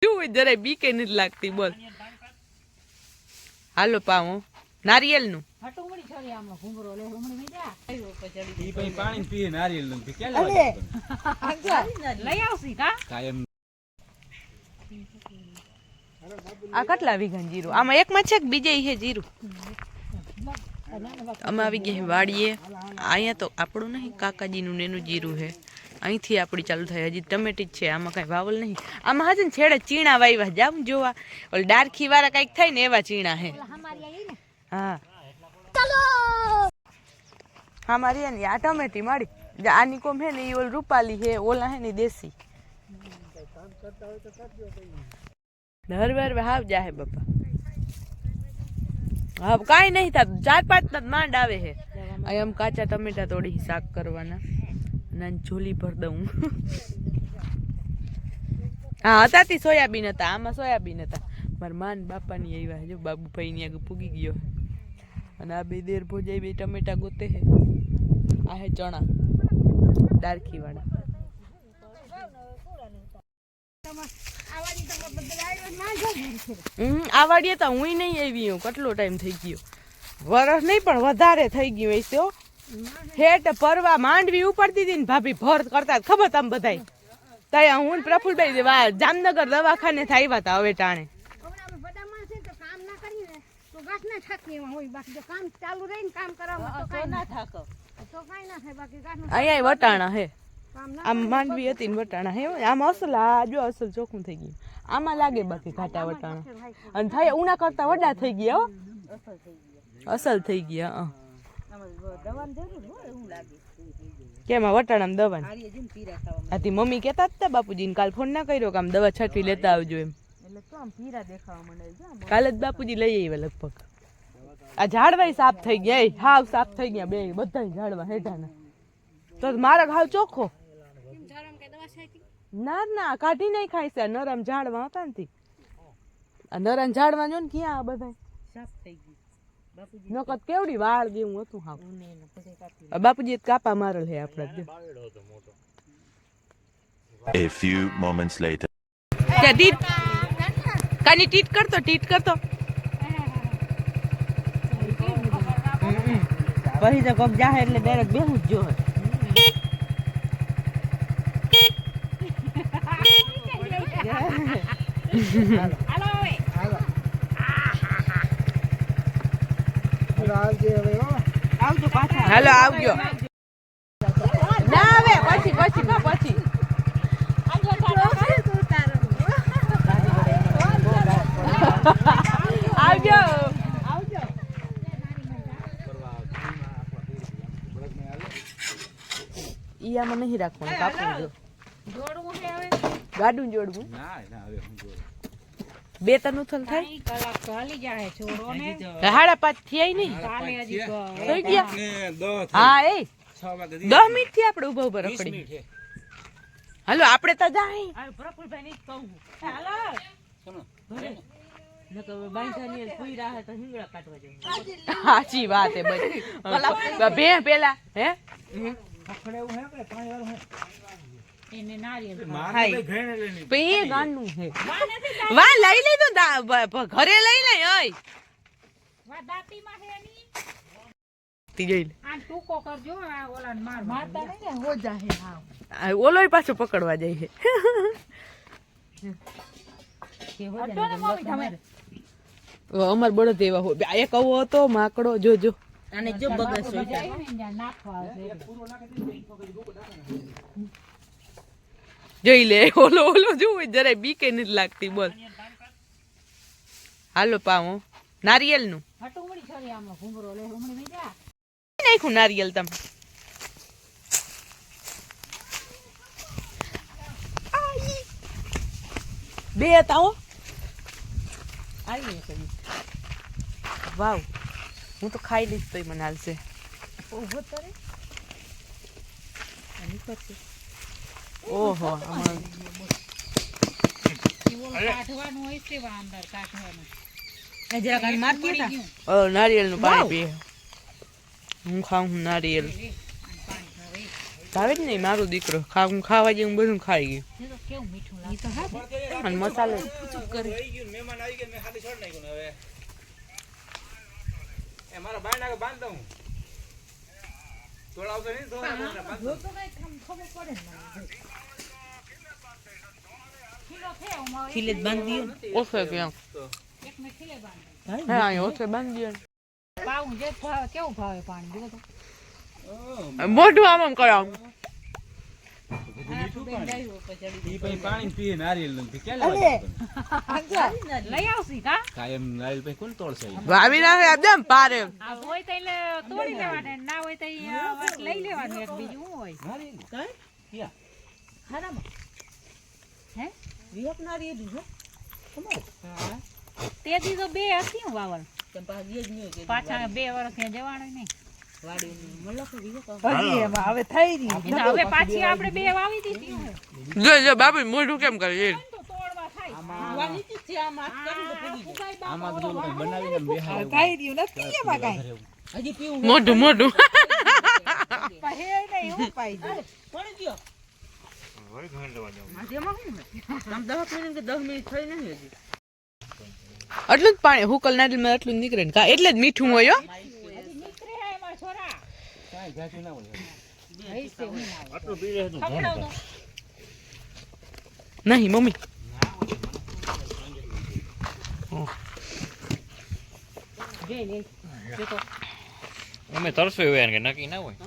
શું જરાય બીકે નથી લાગતી બોલ. હાલો પાવો નારિયેલ નું આ કેટલા વીઘા જીરું આમાં એકમાં છે કે બીજે છે જીરું. અમે આવી ગયા વાડીએ. અહીંયા તો આપણું નહીં કાકાજીનું એનું જીરું છે. અહીંથી આપણી ચાલુ થાય. હજી ટમેટી જ છે, આમાં કઈ વાવલ નહીં. આમાં હજે ને છેડે ચીણા વાવ્યા જાવ જોવા. ઓલ ડારખી વાળા કઈક થાય ને એવા ચીણા હે. હા હા મારી ને આ ટમેટી મારી આની કોમ હે ને એ ઓલ રૂપાલી હે, ઓલા હે ને દેશી. હરવાર હાવ જાહે બાપા. હા કાંઈ નહીં થતું, 4-5 માંડ આવે છે. આમ કાચા ટમેટા તોડી શાક કરવાના. નાની ઝોલી ભર દઉં. હા હતા તી સોયાબીન હતા, આમાં સોયાબીન હતા. મારા માન બાપાની આવ્યા જો બાબુભાઈ ની આગળ પૂગી ગયો. અને આ બે દેર ભોજાઈ બે ટમેટા ગોતે હે. આ હે ચણા ડારખી વાળા. આ વાડીએ તો હું નહીં આવી હું. કેટલો ટાઈમ થઈ ગયો, વરસ નહીં પણ વધારે થઈ ગયું હોય તો. હેઠ પરવા માંડવી ઉપડતી હતી ને ભાભી ભર કરતા ખબર તમે બધાય. ત્યાં હું પ્રફુલભાઈ જામનગર દવાખાને આવ્યા હતા. હવે ટાણે અહીંયા વટાણા હે. આમ માંડવી હતી ને વટાણા હે. આમાં અસલ આ જો અસલ ચોખ્ખું થઈ ગયું. આમાં લાગે બાકી ઘાટા વટાણા. અને થાય ઉના કરતા વડા થઈ ગયા. અસલ થઈ ગયા. કેમ વટાણા દવા આથી મમ્મી કેતા હતા બાપુજી કાલ ફોન ના કર્યો કે આમ દવા છાંટવી લેતા આવજો એમ. કાલે જ બાપુજી લઈ આવ્યા લગભગ. આ ઝાડવા સાફ થઈ ગયા, હાવ સાફ થઈ ગયા બે બધા ઝાડવા હેઠાના. તો મારા હાવ ચોખ્ખો. ના ના કાઢી નહીં ખાય છે. નરમ ઝાડવા હતા ને આ નરમ ઝાડવા જો ને ક્યાં બધા સાફ થઈ ગયું. નકત કેવડી વાળ જેવું હતું. હાવ બાપુજી કાપા મારેલ હે આપડે. A few moments later. કાની ટીટ કરતો પછી તો કોક જાહે એટલે ડાયરેક્ટ બેહું જ જોહે. હાલો આવજો. ના આવે પછી આવજો. ઈ આમાં નહીં રાખવાનું, કાપવું જો. ગાડું જોડવું બે તનું થલ થાય. 5:30 થયા નહીં થઈ ગયા. હા એ 10 મિનિટ થી આપડે ઉભા ઉભા રખડી. હાલો આપડે તો જાય. સાચી વાત હે બે પેલા હે વાહ લઈ લીધું ઘરે લઈ લે. ઓલો પાછો પકડવા જાય છે. અમાર બળદ એવા હોય. એક આવો હતો માકડો જોજો. અને જો બગસ જોઈ લે. ઓલો જોવું જરાય બીકે નથી લાગતી બોલ. હાલો પાવો નારિયેલ નું નાખ્યું. નારિયેલ તમે બે હતા. વાવ હું તો ખાઈ લઈશ તો મને હાલશે. ઓહો નારિયેલ નું પાણી પીએ. હું ખાઉં નારિયેલ. ભાવે જ નહીં મારો દીકરો ખાવા જેવું બધું ખાઈ ગયું કેવું મીઠું લાગે અને મસાલો મહેમાન આવી ગયા મેં ખાલી છોડ નાખ્યું ને હવે એ મારા બાયના કે બાંધ દઉં તોડાવતો નહીં તો તો કઈ ખબર પડે ને કિલો છે ઉમાં ખીલે જ બાંધી દો ને. ઓછો કેમ એક મે ખીલે બાંધ હે અહીં ઓછો બાંધી દો પાવું જે ભાવે કેવું ભાવે પાણી જો તો મોઢું આમ કરાવ ઈ પછી પાણી પીએ નારિયેલ નું કે લઈ આવશી કા કાયમ નારિયેલ પછી કોણ તોડશે ભાવી ના એકદમ પારે આ હોય તો એટલે તોડી લેવાના ના હોય તો લઈ લેવાનું એક બીજું શું હોય નારિયેલ હારામાં હે વિહક નારિયેળ જો તે દી તો બે હતી હું વાવલ કેમ પાછી જ નહીં કે પાછા 2 વર્ષ ત્યાં જવાનું નહીં વાડી મલક વિહક હજી એમાં હવે થઈ રહ્યું એટલે હવે પાછી આપણે 2 વાવી દીધી હોય જો જો બાબુ મોઢું કેમ કરે તો તોડવા થાય વાની જ છે આ માસ કરી તો પૂરી ગઈ આમાં બધું કઈ બનાવીને બેહાડે કાઈ રહ્યું નથી એમાં કાઈ હજી પીવું મોઢું મોઢું હે નહીં હું પાઈ દે કોણ ગયો એટલું તમ 10 મિનિટ કે 10 મિનિટ થઈ નહીં હજી જ પાણી હુકલ નારિયેળમાં એટલું જ નીકળે ને કા એટલે જ મીઠું હોય હો નીકળે હે એમાં છોરા કાઈ ઘાટી ના હોય હઈ છે હું ના આટલું પી રહે તો ખવડાવ દો નહીં મમ્મી જઈ લે અમે તરસો હોય કે નક્કી ના હોય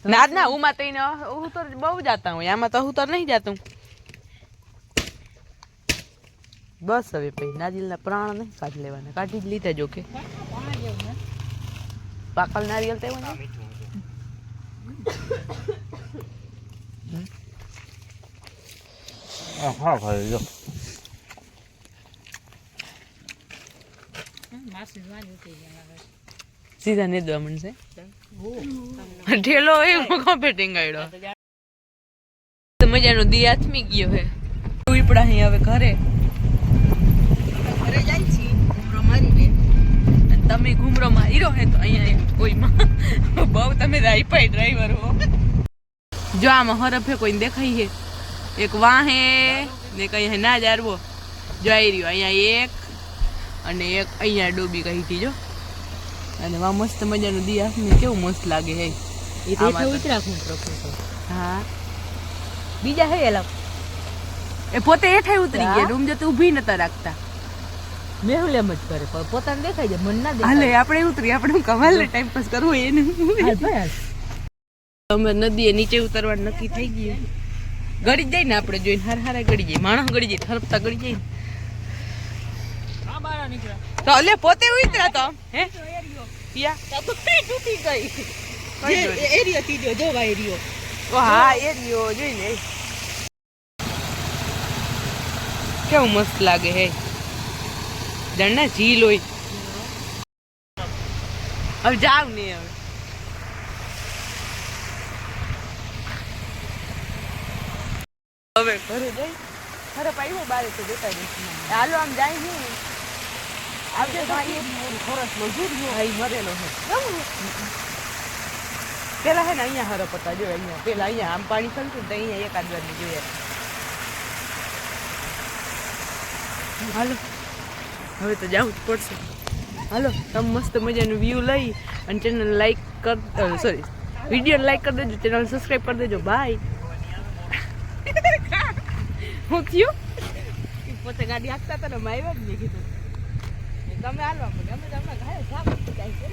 ના ના ઉમાં તઈને હું તો બહુ જાતા હોય આમાં તો હું તો નહીં જાતું બસ હવે પછી નારિયેળના પ્રાણ નહીં કાઢી લેવાના કાઢી જ લીધા જો કે પાણી જેવું ને પાકલ નારિયેળ તો એવું ને હા ભાઈ જો માસી વાની ઉતરી ગયા સીધા ને દવા મળશે ઢેલો એવો કોમ્પેટિંગ આડ્યો મજાનો દી આથમી ગયો હે ઉપડા અહીં હવે ઘરે ઘરે જાય છે ઘૂમરો મારીને તમે ઘૂમરો માર્યો હે તો અહીંયા કોઈમાં બહુ તમે રાઈપાઈ ડ્રાઈવર હો જો આમાં હરફે કોઈને દેખાય છે એક વાહે ને કઈ હે ના જારવો જોઈ રહ્યો અહીંયા એક અને એક અહીંયા ડોબી કહી જો અને વા મસ્ત મજાનું દી આથમી કેવું મસ્ત લાગે હે એ તો ઉતરા ઘૂમરો હા બીજા હે એલા એ પોતે હેઠાઈ ઉતરી ગયા રૂમ જતો ઊભી નતા રાખતા મેહુલ એમ જ કરે પણ પોતાને દેખાય છે મન ના હાલે દેખાય આપણે ઉતરી આપણે કમાલ ટાઈમ પાસ કરવો એને હાલ ભાઈ અમે નદીએ નીચે ઉતરવાનું નક્કી થઈ ગયું ગળી જાય ને આપણે જોઈને હાર હારે ગળી જાય માણસ ગળી જાય થરપતા ગળી જાય આ બારા નીકળ્યા તો અલે પોતે ઉતરા તો હે પિયા તૂટી ગઈ એરિયો તીજો જોવા એરિયો ઓ હા એ રહ્યો જોઈ લે કેવું મસ્ત લાગે હે જણના ઝીલ હોય હવે જાવ ને હવે ઘરે જઈ ખરે પાડ્યો બારે તો દેખાય નથી હાલો આમ જાય ને આજે ભાઈ ખોરસ નો જુરિયો ભાઈ મરેલો છે પેલા હે ને અહીંયા હરપ હતા જો અહીંયા પેલા અહીંયા આમ પાણી થતું તો અહીંયા એકાદ વાર ની જોઈએ હાલો હવે તો જવું જ પડશે હાલો તમે મસ્ત મજાનું વ્યૂ લઈ અને ચેનલ લાઈક કર સોરી વિડીયો લાઈક કરી દેજો ચેનલ સબસ્ક્રાઈબ કરી દેજો બાય હું થયું પોતે ગાડી હાંકતા હતા ને મેં આવ્યા જ નહીં કીધું તમે હાલવા પડે અમે તમને ઘરે જાવ જાય છે